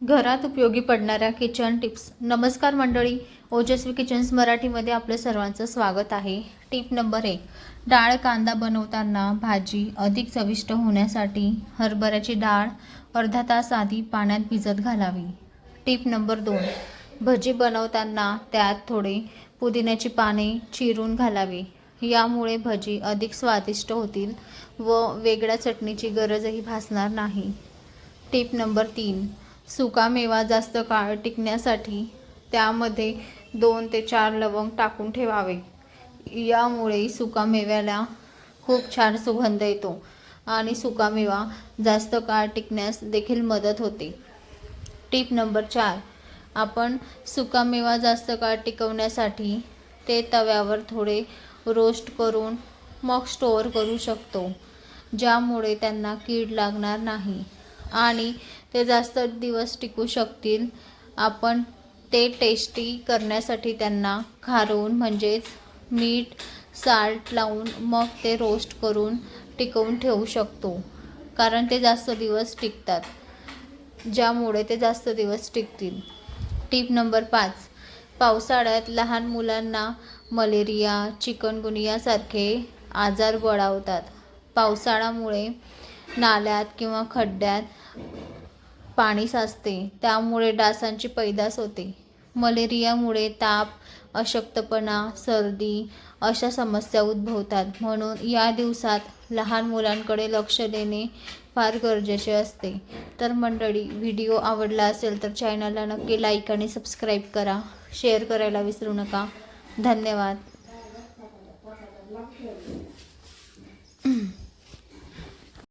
घरात उपयोगी पडणाऱ्या किचन टिप्स. नमस्कार मंडळी, ओजस्वी किचन्स मराठीमध्ये आपलं सर्वांचं स्वागत आहे. Tip number 1. डाळ कांदा बनवताना भाजी अधिक चविष्ट होण्यासाठी हरभऱ्याची डाळ अर्धा तास आधी पाण्यात भिजत घालावी. Tip number 2. भजी बनवताना त्यात थोडे पुदिन्याची पाने चिरून घालावी. यामुळे भजी अधिक स्वादिष्ट होतील व वेगळ्या चटणीची गरजही भासणार नाही. Tip number 3. सुकामेवा जास्त काळ टिकण्यासाठी त्यामध्ये 2 ते 4 लवंग टाकून ठेवावे. यामुळे सुकामेव्याला खूप छान सुगंध येतो आणि सुकामेवा जास्त काळ टिकण्यास देखील मदत होते. Tip number 4. आपण सुकामेवा जास्त काळ टिकवण्यासाठी ते तव्यावर थोडे रोस्ट करून मग स्टोअर करू शकतो, ज्यामुळे त्यांना कीड लागणार नाही आणि ते जास्त दिवस टिकू शकतील. आपण ते टेस्टी करण्यासाठी त्यांना खारवून म्हणजेच मीठ साल्ट लावून मग ते रोस्ट करून टिकवून ठेवू शकतो, कारण ते जास्त दिवस टिकतात, ज्यामुळे ते जास्त दिवस टिकतील. Tip number 5. पावसाळ्यात लहान मुलांना मलेरिया चिकनगुनियासारखे आजार बळावतात. पावसाळ्यामुळे नाल्यात किंवा खड्ड्यात पाणी साचते, त्यामुळे डासांची पैदास होते. मलेरियामुळे ताप अशक्तपणा सर्दी अशा समस्या उद्भवतात. म्हणून या दिवसात लहान मुलांकडे लक्ष देणे फार गरजेचे असते. तर मंडळी, व्हिडिओ आवडला असेल तर चॅनलला नक्की लाईक आणि सबस्क्राईब करा. शेअर करायला विसरू नका. धन्यवाद.